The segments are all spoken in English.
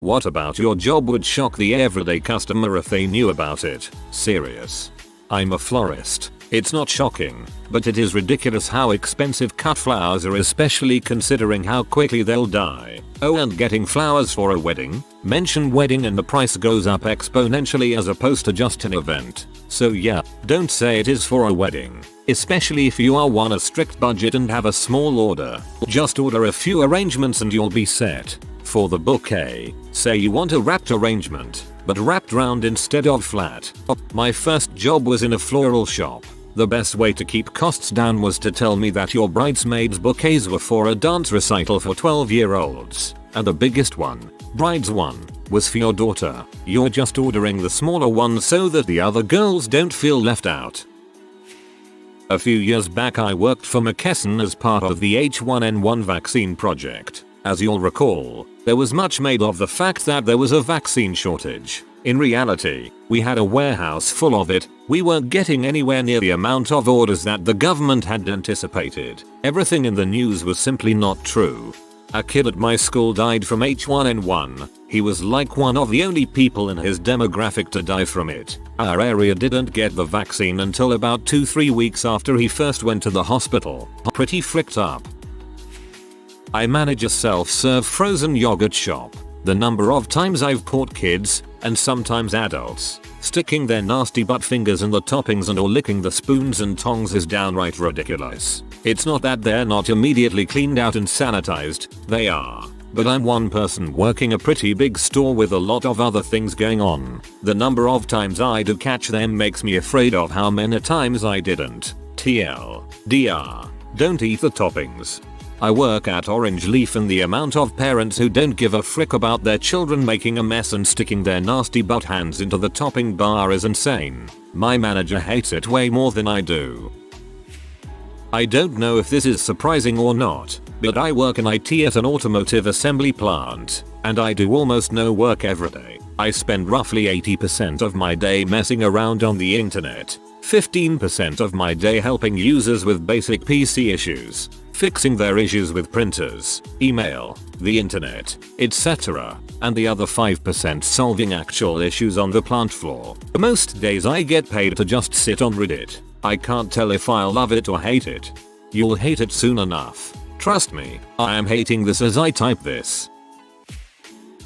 What about your job would shock the everyday customer if they knew about it? Serious. I'm a florist. It's not shocking, but it is ridiculous how expensive cut flowers are, especially considering how quickly they'll die. Oh, and getting flowers for a wedding? Mention wedding and the price goes up exponentially as opposed to just an event. So yeah, don't say it is for a wedding. Especially if you are on a strict budget and have a small order. Just order a few arrangements and you'll be set. For the bouquet, say you want a wrapped arrangement, but wrapped round instead of flat. My first job was in a floral shop. The best way to keep costs down was to tell me that your bridesmaids' bouquets were for a dance recital for 12-year-olds, and the biggest one, bride's one, was for your daughter. You're just ordering the smaller one so that the other girls don't feel left out. A few years back I worked for McKesson as part of the H1N1 vaccine project. As you'll recall, there was much made of the fact that there was a vaccine shortage. In reality, we had a warehouse full of it. We weren't getting anywhere near the amount of orders that the government had anticipated. Everything in the news was simply not true. A kid at my school died from H1N1. He was like one of the only people in his demographic to die from it. Our area didn't get the vaccine until about 2-3 weeks after he first went to the hospital. Pretty fricked up. I manage a self-serve frozen yogurt shop. The number of times I've caught kids, and sometimes adults, sticking their nasty butt fingers in the toppings and or licking the spoons and tongs is downright ridiculous. It's not that they're not immediately cleaned out and sanitized, they are. But I'm one person working a pretty big store with a lot of other things going on. The number of times I do catch them makes me afraid of how many times I didn't. TLDR. Don't eat the toppings. I work at Orange Leaf and the amount of parents who don't give a frick about their children making a mess and sticking their nasty butt hands into the topping bar is insane. My manager hates it way more than I do. I don't know if this is surprising or not, but I work in IT at an automotive assembly plant, and I do almost no work every day. I spend roughly 80% of my day messing around on the internet, 15% of my day helping users with basic PC issues, fixing their issues with printers, email, the internet, etc., and the other 5% solving actual issues on the plant floor. Most days I get paid to just sit on Reddit. I can't tell if I'll love it or hate it. You'll hate it soon enough. Trust me, I am hating this as I type this.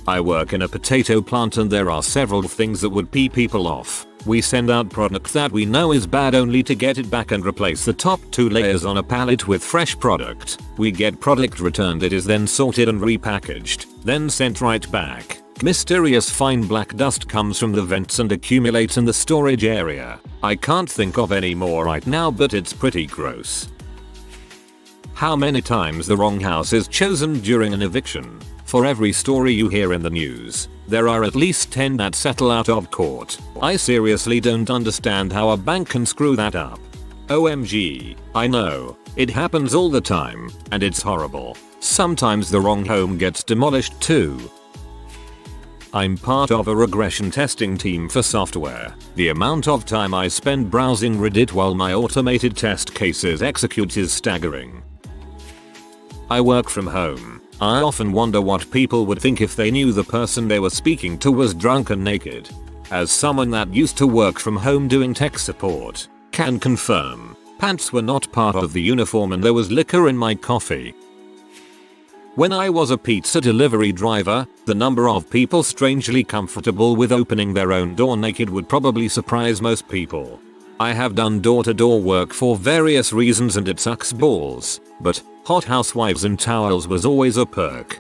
I work in a potato plant and there are several things that would pee people off. We send out product that we know is bad only to get it back and replace the top 2 layers on a pallet with fresh product. We get product returned, it is then sorted and repackaged, then sent right back. Mysterious fine black dust comes from the vents and accumulates in the storage area. I can't think of any more right now, but it's pretty gross. How many times the wrong house is chosen during an eviction? For every story you hear in the news, there are at least 10 that settle out of court. I seriously don't understand how a bank can screw that up. OMG, I know, it happens all the time, and it's horrible. Sometimes the wrong home gets demolished too. I'm part of a regression testing team for software. The amount of time I spend browsing Reddit while my automated test cases execute is staggering. I work from home. I often wonder what people would think if they knew the person they were speaking to was drunk and naked. As someone that used to work from home doing tech support, can confirm, pants were not part of the uniform and there was liquor in my coffee. When I was a pizza delivery driver, the number of people strangely comfortable with opening their own door naked would probably surprise most people. I have done door-to-door work for various reasons and it sucks balls, but hot housewives and towels was always a perk.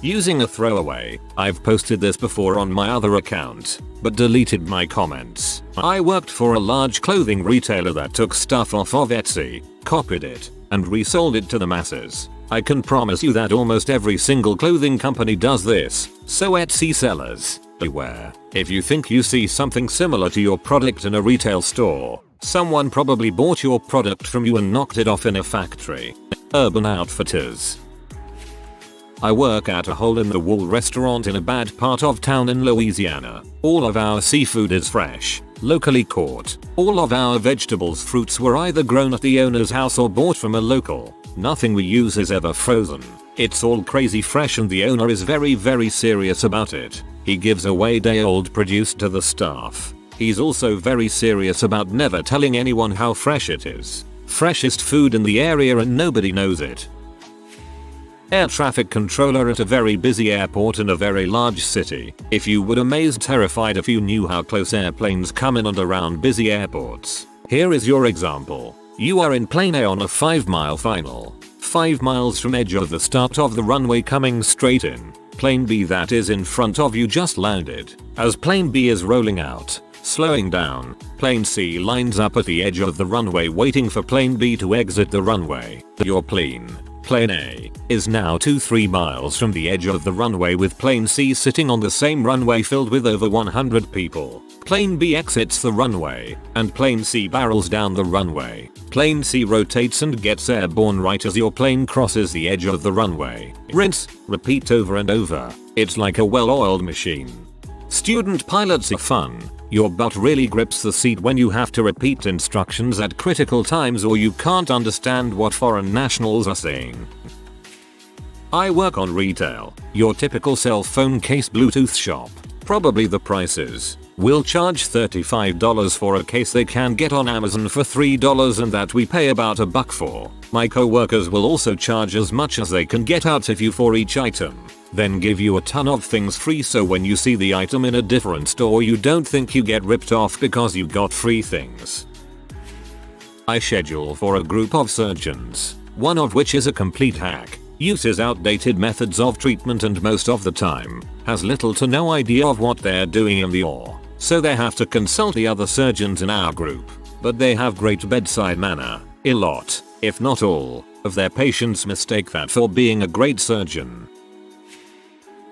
Using a throwaway, I've posted this before on my other account, but deleted my comments. I worked for a large clothing retailer that took stuff off of Etsy, copied it, and resold it to the masses. I can promise you that almost every single clothing company does this, so Etsy sellers, beware. If you think you see something similar to your product in a retail store, someone probably bought your product from you and knocked it off in a factory. Urban Outfitters. I work at a hole-in-the-wall restaurant in a bad part of town in Louisiana. All of our seafood is fresh, locally caught. All of our vegetables, fruits were either grown at the owner's house or bought from a local. Nothing we use is ever frozen. It's all crazy fresh and the owner is very serious about it. He gives away day-old produce to the staff. He's also very serious about never telling anyone how fresh it is. Freshest food in the area and nobody knows it. Air traffic controller at a very busy airport in a very large city. If you would amaze terrified if you knew how close airplanes come in and around busy airports. Here is your example. You are in plane A on a 5-mile final. 5 miles from edge of the start of the runway coming straight in. Plane B that is in front of you just landed. As plane B is rolling out, slowing down, plane C lines up at the edge of the runway waiting for plane B to exit the runway. Your plane A, is now 2-3 miles from the edge of the runway with plane C sitting on the same runway filled with over 100 people. Plane B exits the runway, and plane C barrels down the runway. Plane C rotates and gets airborne right as your plane crosses the edge of the runway. Rinse, repeat over and over. It's like a well-oiled machine. Student pilots are fun. Your butt really grips the seat when you have to repeat instructions at critical times or you can't understand what foreign nationals are saying. I work on retail. Your typical cell phone case Bluetooth shop. Probably the prices. We'll charge $35 for a case they can get on Amazon for $3 and that we pay about $1 for. My co-workers will also charge as much as they can get out of you for each item. Then give you a ton of things free so when you see the item in a different store you don't think you get ripped off because you got free things. I schedule for a group of surgeons, one of which is a complete hack, uses outdated methods of treatment and most of the time has little to no idea of what they're doing in the OR. So they have to consult the other surgeons in our group. But they have great bedside manner. A lot, if not all, of their patients mistake that for being a great surgeon.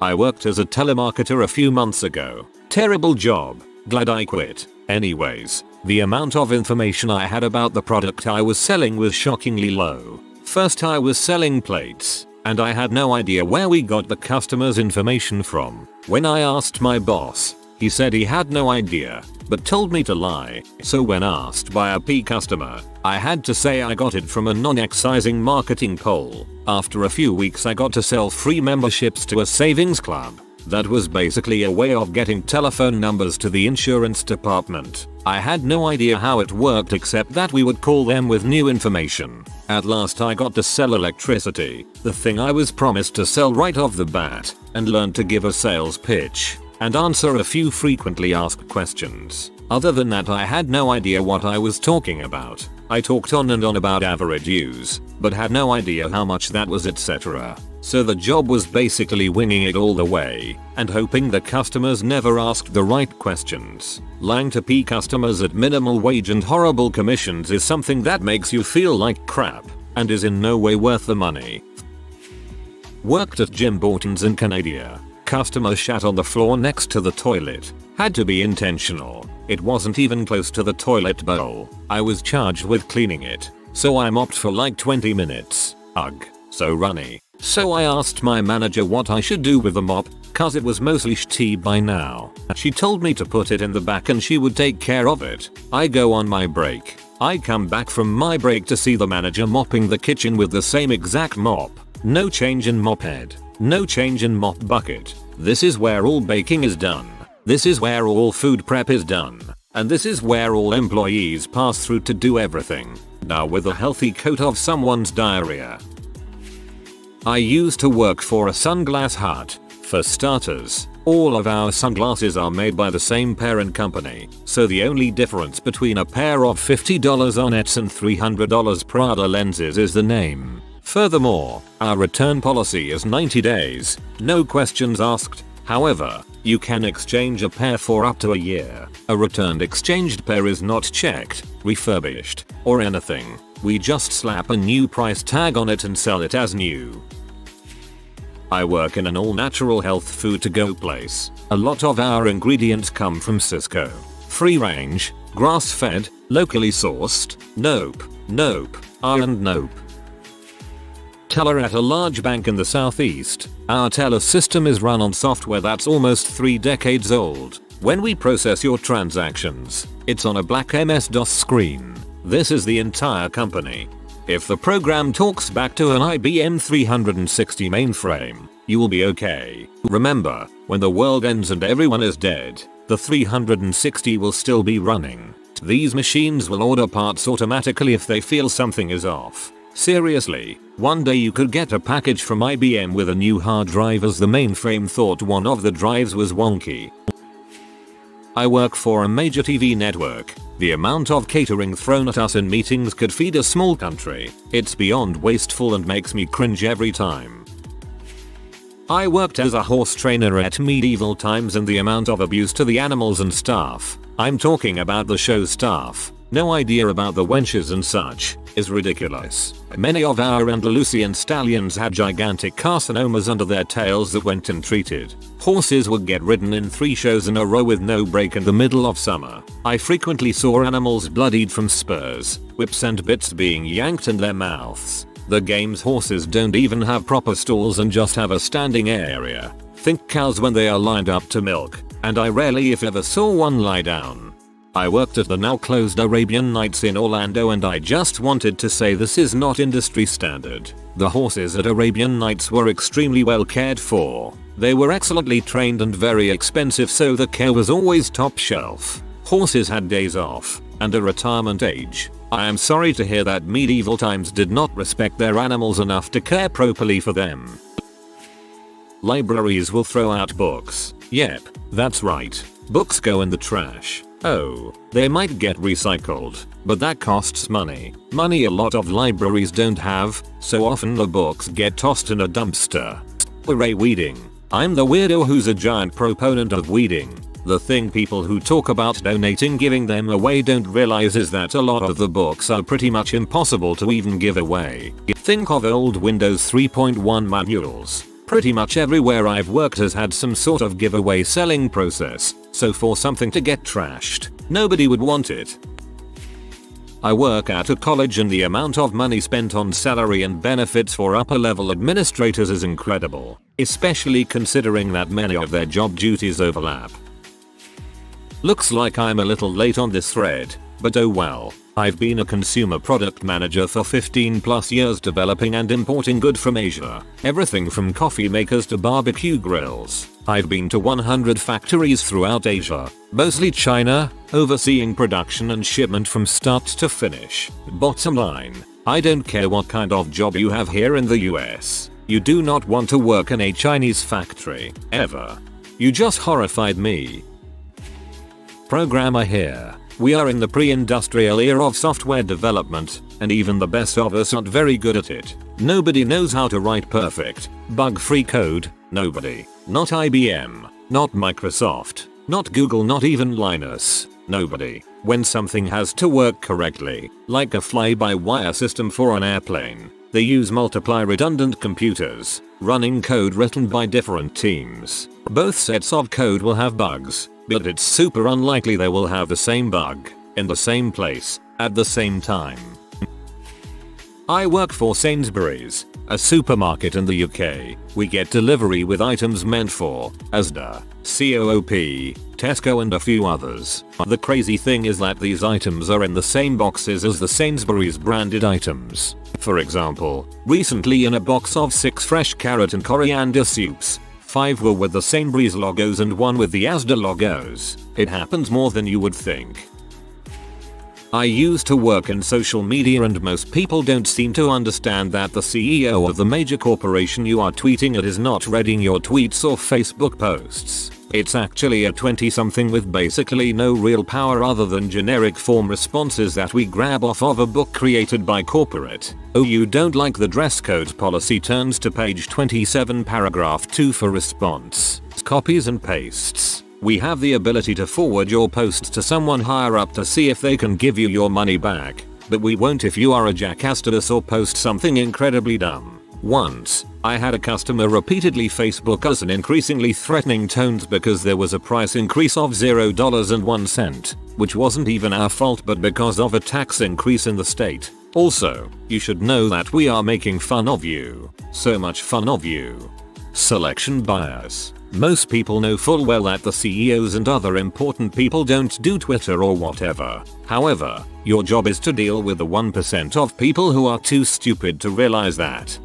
I worked as a telemarketer a few months ago. Terrible job. Glad I quit. Anyways, the amount of information I had about the product I was selling was shockingly low. First I was selling plates, and I had no idea where we got the customer's information from. When I asked my boss, he said he had no idea, but told me to lie. So when asked by a P customer, I had to say I got it from a non-excising marketing poll. After a few weeks I got to sell free memberships to a savings club. That was basically a way of getting telephone numbers to the insurance department. I had no idea how it worked except that we would call them with new information. At last I got to sell electricity, the thing I was promised to sell right off the bat, and learned to give a sales pitch and answer a few frequently asked questions. Other than that I had no idea what I was talking about. I talked on and on about average use, but had no idea how much that was etc. So the job was basically winging it all the way, and hoping the customers never asked the right questions. Lying to P customers at minimal wage and horrible commissions is something that makes you feel like crap, and is in no way worth the money. Worked at Jim Borton's in Canada. Customer shat on the floor next to the toilet. Had to be intentional. It wasn't even close to the toilet bowl. I was charged with cleaning it, so I mopped for like 20 minutes. Ugh, so runny. So I asked my manager what I should do with the mop, cause it was mostly shitty by now. She told me to put it in the back and she would take care of it. I go on my break. I come back from my break to see the manager mopping the kitchen with the same exact mop. No change in mop head. No change in mop bucket. This is where all baking is done. This is where all food prep is done. And this is where all employees pass through to do everything. Now with a healthy coat of someone's diarrhea. I used to work for a sunglass hut. For starters, all of our sunglasses are made by the same parent company, so the only difference between a pair of $50 Onnets and $300 Prada lenses is the name. Furthermore, our return policy is 90 days, no questions asked. However, you can exchange a pair for up to a year. A returned exchanged pair is not checked, refurbished, or anything. We just slap a new price tag on it and sell it as new. I work in an all-natural health food to-go place. A lot of our ingredients come from Cisco. Free range, grass-fed, locally sourced. Nope, nope, and nope. Teller at a large bank in the southeast. Our teller system is run on software that's almost 3 decades old. When we process your transactions, it's on a black MS-DOS screen. This is the entire company. If the program talks back to an IBM 360 mainframe, you will be okay. Remember, when the world ends and everyone is dead, the 360 will still be running. These machines will order parts automatically if they feel something is off. Seriously, one day you could get a package from IBM with a new hard drive as the mainframe thought one of the drives was wonky. I work for a major TV network. The amount of catering thrown at us in meetings could feed a small country. It's beyond wasteful and makes me cringe every time. I worked as a horse trainer at medieval times, and the amount of abuse to the animals and staff, I'm talking about the show staff, no idea about the wenches and such, is ridiculous. Many of our Andalusian stallions had gigantic carcinomas under their tails that went untreated. Horses would get ridden in 3 shows in a row with no break in the middle of summer. I frequently saw animals bloodied from spurs, whips and bits being yanked in their mouths. The game's horses don't even have proper stalls and just have a standing area. Think cows when they are lined up to milk, and I rarely if ever saw one lie down. I worked at the now closed Arabian Nights in Orlando, and I just wanted to say this is not industry standard. The horses at Arabian Nights were extremely well cared for. They were excellently trained and very expensive, so the care was always top shelf. Horses had days off and a retirement age. I am sorry to hear that medieval times did not respect their animals enough to care properly for them. Libraries will throw out books. Yep, that's right. Books go in the trash. Oh, they might get recycled, but that costs money. Money a lot of libraries don't have, so often the books get tossed in a dumpster. Hooray, weeding. I'm the weirdo who's a giant proponent of weeding. The thing people who talk about donating giving them away don't realize is that a lot of the books are pretty much impossible to even give away. Think of old Windows 3.1 manuals. Pretty much everywhere I've worked has had some sort of giveaway selling process, so for something to get trashed, nobody would want it. I work at a college, and the amount of money spent on salary and benefits for upper level administrators is incredible, especially considering that many of their job duties overlap. Looks like I'm a little late on this thread, but oh well. I've been a consumer product manager for 15+ years, developing and importing goods from Asia. Everything from coffee makers to barbecue grills. I've been to 100 factories throughout Asia, mostly China, overseeing production and shipment from start to finish. Bottom line, I don't care what kind of job you have here in the US. You do not want to work in a Chinese factory, ever. You just horrified me. Programmer here. We are in the pre-industrial era of software development, and even the best of us aren't very good at it. Nobody knows how to write perfect, bug-free code. Nobody. Not IBM. Not Microsoft. Not Google. Not even Linus. Nobody. When something has to work correctly, like a fly-by-wire system for an airplane, they use multiply redundant computers, running code written by different teams. Both sets of code will have bugs, but it's super unlikely they will have the same bug, in the same place, at the same time. I work for Sainsbury's, a supermarket in the UK. We get delivery with items meant for Asda, Co-op, Tesco and a few others. The crazy thing is that these items are in the same boxes as the Sainsbury's branded items. For example, recently in a box of 6 fresh carrot and coriander soups, 5 were with the Sainsbury's logos and 1 with the Asda logos. It happens more than you would think. I used to work in social media, and most people don't seem to understand that the CEO of the major corporation you are tweeting at is not reading your tweets or Facebook posts. It's actually a 20-something with basically no real power other than generic form responses that we grab off of a book created by corporate. Oh, you don't like the dress code policy? Turns to page 27 paragraph 2 for response. Copies and pastes. We have the ability to forward your posts to someone higher up to see if they can give you your money back, but we won't if you are a jackass to us or post something incredibly dumb. Once, I had a customer repeatedly Facebook us in increasingly threatening tones because there was a price increase of $0.01, which wasn't even our fault but because of a tax increase in the state. Also, you should know that we are making fun of you. So much fun of you. Selection bias. Most people know full well that the CEOs and other important people don't do Twitter or whatever. However, your job is to deal with the 1% of people who are too stupid to realize that.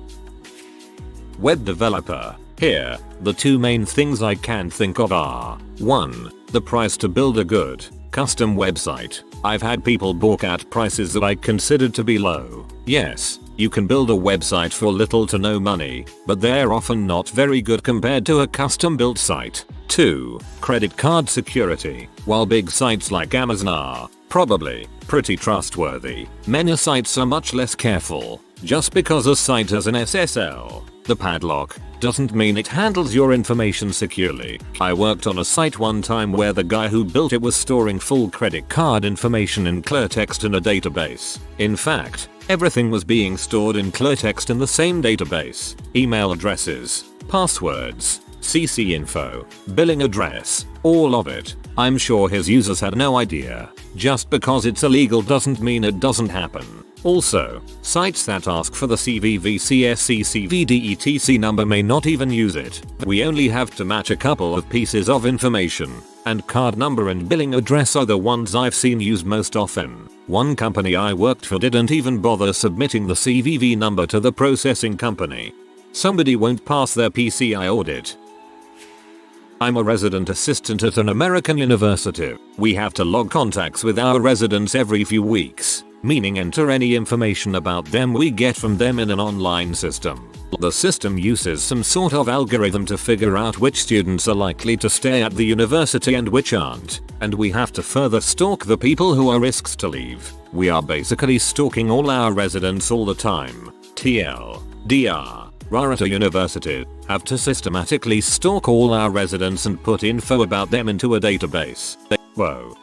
Web developer. Here, the two main things I can think of are 1. The price to build a good, custom website. I've had people balk at prices that I considered to be low. Yes, you can build a website for little to no money, but they're often not very good compared to a custom built site. 2. Credit card security. While big sites like Amazon are probably pretty trustworthy, many sites are much less careful. Just because a site has an SSL, the padlock, doesn't mean it handles your information securely. I worked on a site one time where the guy who built it was storing full credit card information in cleartext in a database. In fact, everything was being stored in cleartext in the same database. Email addresses, passwords, CC info, billing address, all of it. I'm sure his users had no idea. Just because it's illegal doesn't mean it doesn't happen. Also, sites that ask for the CVV-CSC-CVD-ETC number may not even use it. We only have to match a couple of pieces of information, and card number and billing address are the ones I've seen used most often. One company I worked for didn't even bother submitting the CVV number to the processing company. Somebody won't pass their PCI audit. I'm a resident assistant at an American university. We have to log contacts with our residents every few weeks, meaning enter any information about them we get from them in an online system. The system uses some sort of algorithm to figure out which students are likely to stay at the university and which aren't, and we have to further stalk the people who are risks to leave. We are basically stalking all our residents all the time. TLDR. Rarity University have to systematically stalk all our residents and put info about them into a database. Whoa.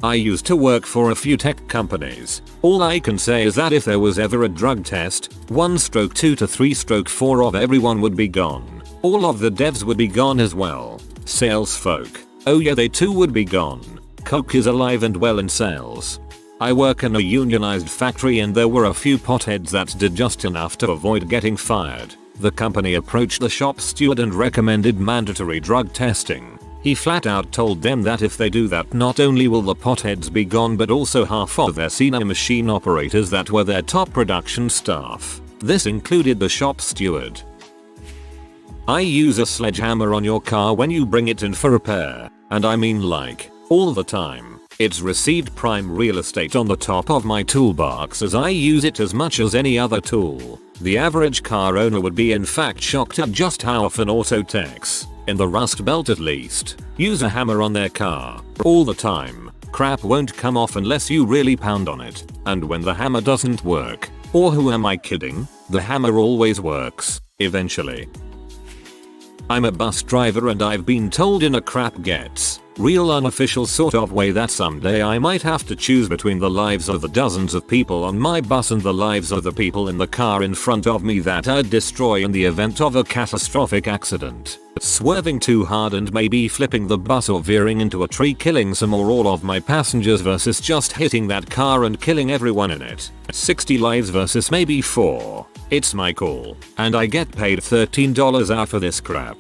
I used to work for a few tech companies. All I can say is that if there was ever a drug test, 1/2 to 3/4 of everyone would be gone. All of the devs would be gone as well. Sales folk. Oh yeah, they too would be gone. Coke is alive and well in sales. I work in a unionized factory and there were a few potheads that did just enough to avoid getting fired. The company approached the shop steward and recommended mandatory drug testing. He flat out told them that if they do that, not only will the potheads be gone but also half of their senior machine operators that were their top production staff. This included the shop steward. I use a sledgehammer on your car when you bring it in for repair, and I mean like, all the time. It's received prime real estate on the top of my toolbox as I use it as much as any other tool. The average car owner would be in fact shocked at just how often auto techs, in the Rust Belt at least, use a hammer on their car. All the time. Crap won't come off unless you really pound on it. And when the hammer doesn't work, or who am I kidding, the hammer always works, eventually. I'm a bus driver and I've been told in a crap gets real unofficial sort of way that someday I might have to choose between the lives of the dozens of people on my bus and the lives of the people in the car in front of me that I'd destroy in the event of a catastrophic accident. Swerving too hard and maybe flipping the bus or veering into a tree killing some or all of my passengers versus just hitting that car and killing everyone in it. 60 lives versus maybe 4. It's my call, and I get paid $13 out for this crap.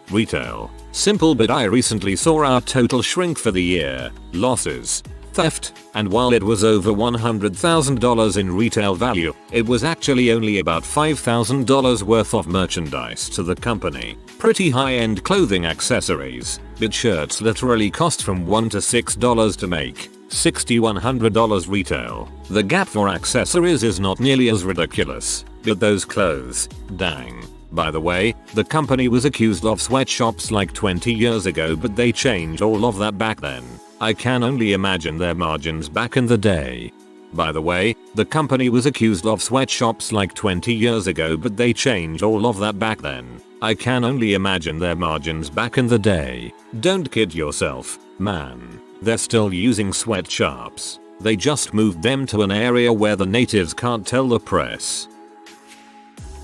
Retail. Simple, but I recently saw our total shrink for the year, losses, theft, and while it was over $100,000 in retail value, it was actually only about $5,000 worth of merchandise to the company. Pretty high-end clothing accessories, but shirts literally cost from $1 to $6 to make. $6,100 retail. The gap for accessories is not nearly as ridiculous, but those clothes, dang. By the way, the company was accused of sweatshops like 20 years ago, but they changed all of that back then. I can only imagine their margins back in the day. By the way, the company was accused of sweatshops like 20 years ago, but they changed all of that back then. I can only imagine their margins back in the day. Don't kid yourself, man. They're still using sweatshops. They just moved them to an area where the natives can't tell the press.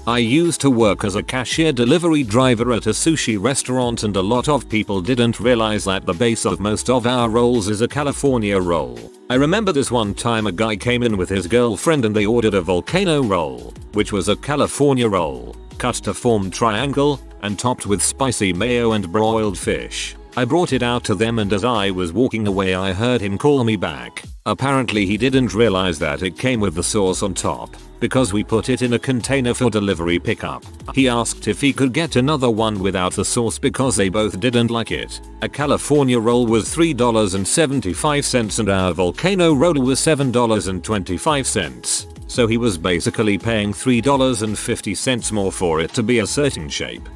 I used to work as a cashier delivery driver at a sushi restaurant, and a lot of people didn't realize that the base of most of our rolls is a California roll. I remember this one time a guy came in with his girlfriend and they ordered a volcano roll, which was a California roll, cut to form triangle, and topped with spicy mayo and broiled fish. I brought it out to them, and as I was walking away I heard him call me back. Apparently he didn't realize that it came with the sauce on top, because we put it in a container for delivery pickup. He asked if he could get another one without the sauce because they both didn't like it. A California roll was $3.75 and our volcano roll was $7.25. So he was basically paying $3.50 more for it to be a certain shape.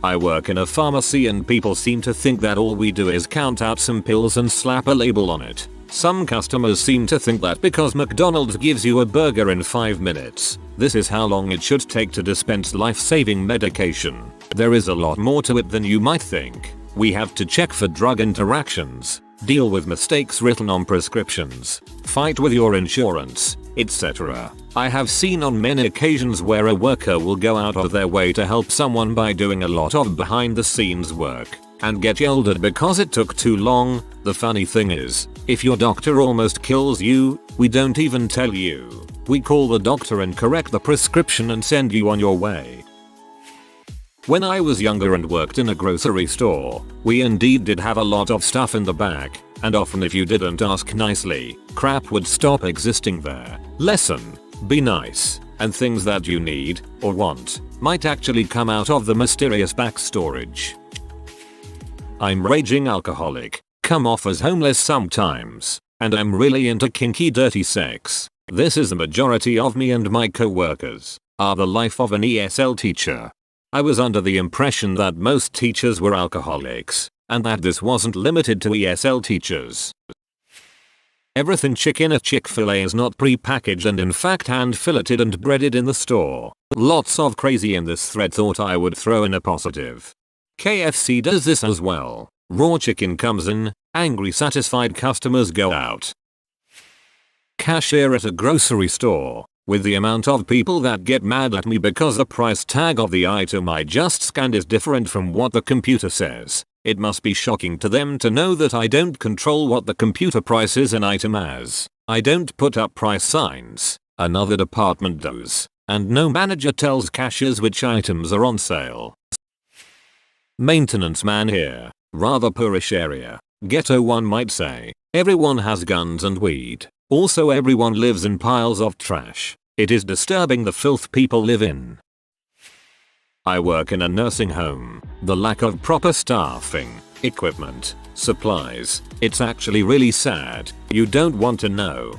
I work in a pharmacy and people seem to think that all we do is count out some pills and slap a label on it. Some customers seem to think that because McDonald's gives you a burger in 5 minutes, this is how long it should take to dispense life-saving medication. There is a lot more to it than you might think. We have to check for drug interactions, deal with mistakes written on prescriptions, fight with your insurance, etc. I have seen on many occasions where a worker will go out of their way to help someone by doing a lot of behind the scenes work and get yelled at because it took too long. The funny thing is, if your doctor almost kills you, we don't even tell you. We call the doctor and correct the prescription and send you on your way. When I was younger and worked in a grocery store, we indeed did have a lot of stuff in the back, and often if you didn't ask nicely, crap would stop existing there. Lesson: be nice, and things that you need or want might actually come out of the mysterious back storage. I'm raging alcoholic, come off as homeless sometimes, and I'm really into kinky dirty sex. This is the majority of me, and my co-workers are the life of an ESL teacher. I was under the impression that most teachers were alcoholics, and that this wasn't limited to ESL teachers. Everything chicken at Chick-fil-A is not pre-packaged and in fact hand-filleted and breaded in the store. Lots of crazy in this thread thought I would throw in a positive. KFC does this as well. Raw chicken comes in, angry satisfied customers go out. Cashier at a grocery store. With the amount of people that get mad at me because the price tag of the item I just scanned is different from what the computer says, it must be shocking to them to know that I don't control what the computer prices an item as. I don't put up price signs, another department does, and no manager tells cashiers which items are on sale. Maintenance man here, rather poorish area, ghetto one might say. Everyone has guns and weed. Also everyone lives in piles of trash. It is disturbing the filth people live in. I work in a nursing home. The lack of proper staffing, equipment, supplies, it's actually really sad. You don't want to know.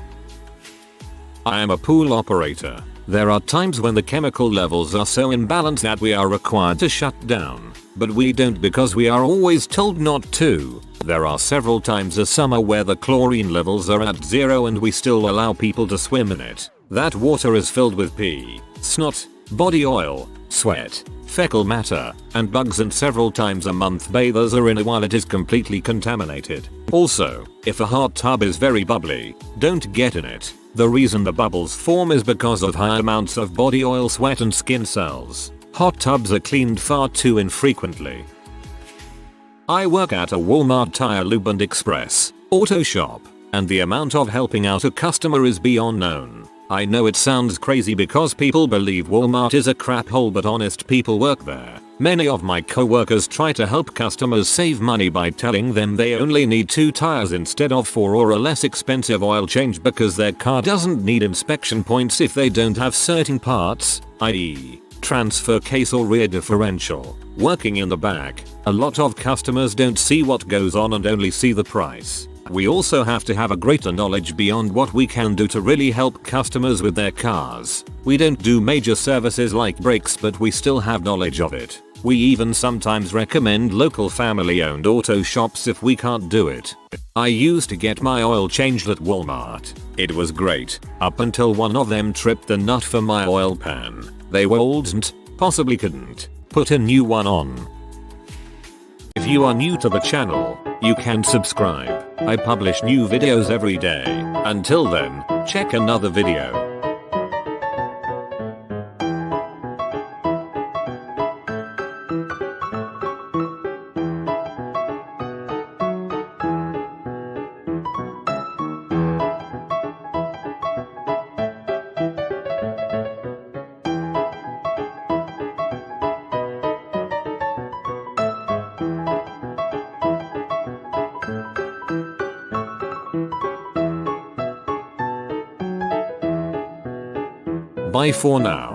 I am a pool operator. There are times when the chemical levels are so imbalanced that we are required to shut down, but we don't because we are always told not to. There are several times a summer where the chlorine levels are at 0 and we still allow people to swim in it. That water is filled with pee, snot, body oil, sweat, fecal matter, and bugs, and several times a month bathers are in it while it is completely contaminated. Also, if a hot tub is very bubbly, don't get in it. The reason the bubbles form is because of high amounts of body oil, sweat, and skin cells. Hot tubs are cleaned far too infrequently. I work at a Walmart tire lube and express auto shop, and the amount of helping out a customer is beyond known. I know it sounds crazy because people believe Walmart is a crap hole, but honest people work there. Many of my co-workers try to help customers save money by telling them they only need 2 tires instead of 4, or a less expensive oil change because their car doesn't need inspection points if they don't have certain parts, i.e. transfer case or rear differential. Working in the back, a lot of customers don't see what goes on and only see the price. We also have to have a greater knowledge beyond what we can do to really help customers with their cars. We don't do major services like brakes, but we still have knowledge of it. We even sometimes recommend local family-owned auto shops if we can't do it. I used to get my oil changed at Walmart. It was great, up until one of them tripped the nut for my oil pan. They were old and possibly couldn't put a new one on. If you are new to the channel, you can subscribe. I publish new videos every day. Until then, check another video. Bye for now.